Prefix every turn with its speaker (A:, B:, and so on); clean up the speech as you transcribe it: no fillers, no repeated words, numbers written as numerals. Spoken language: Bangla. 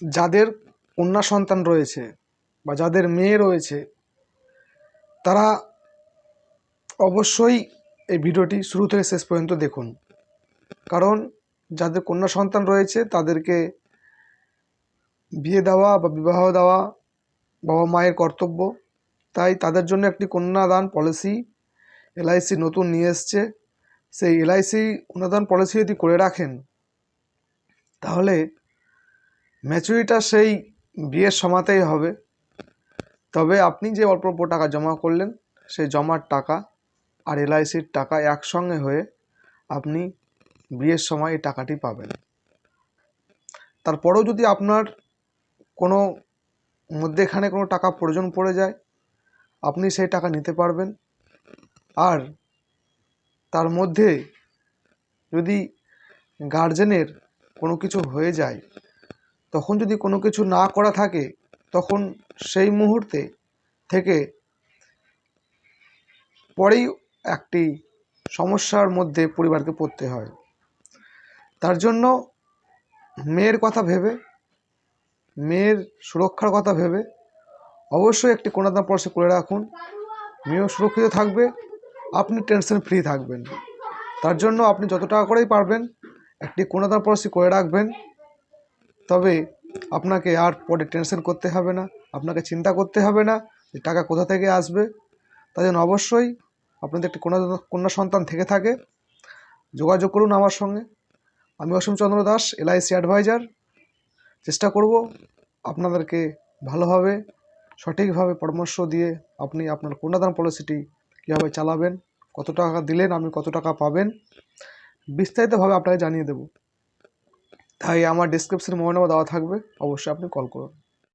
A: যাদের কন্যা সন্তান রয়েছে বা যাদের মেয়ে রয়েছে তারা অবশ্যই এই ভিডিওটি শুরু থেকে শেষ পর্যন্ত দেখুন, কারণ যাদের কন্যা সন্তান রয়েছে তাদেরকে বিয়ে দেওয়া বা বিবাহ দেওয়া বাবা মায়ের কর্তব্য। তাই তাদের জন্য একটি কন্যাদান পলিসি এলআইসি নতুন নিয়ে এসছে। সেই এলআইসি কন্যাদান পলিসি যদি করে রাখেন তাহলে ম্যাচুরিটিটা সেই বিয়ের সময়তেই হবে। তবে আপনি যে অল্প অল্প টাকা জমা করলেন সেই জমার টাকা আর এলআইসির টাকা একসঙ্গে হয়ে আপনি বিয়ের সময় এই টাকাটি পাবেন। তারপরেও যদি আপনার কোনো মধ্যেখানে কোনো টাকা প্রয়োজন পড়ে যায় আপনি সেই টাকা নিতে পারবেন। আর তার মধ্যে যদি গার্জেনের কোনো কিছু হয়ে যায়, তখন যদি কোনো কিছু না করা থাকে, তখন সেই মুহূর্তে থেকে পরেই একটি সমস্যার মধ্যে পরিবারকে পড়তে হয়। তার জন্য মেয়ের কথা ভেবে, মেয়ের সুরক্ষার কথা ভেবে অবশ্যই একটি কন্যাদান পলিসি করে রাখুন। মেয়েও সুরক্ষিত থাকবে, আপনি টেনশন ফ্রি থাকবেন। তার জন্য আপনি যত টাকা করেই পারবেন একটি কন্যাদান পলিসি করে রাখবেন। তবে আপনাকে আর পরে টেনশন করতে হবে না, আপনাকে চিন্তা করতে হবে না যে টাকা কোথা থেকে আসবে। তাই জন্য অবশ্যই আপনাদের একটি কন্যা সন্তান থেকে থাকে যোগাযোগ করুন আমার সঙ্গে। আমি অসীম চন্দ্র দাস, এলআইসি অ্যাডভাইজার। চেষ্টা করব আপনাদেরকে ভালোভাবে সঠিকভাবে পরামর্শ দিয়ে আপনি আপনার কন্যাদান পলিসিটি কীভাবে চালাবেন, কত টাকা দিলেন আপনি কত টাকা পাবেন, বিস্তারিতভাবে আপনাকে জানিয়ে দেব। তাই আমার ডেসক্রিপশনে মোবাইল নাম্বার দেওয়া থাকবে, অবশ্যই আপনি কল করুন।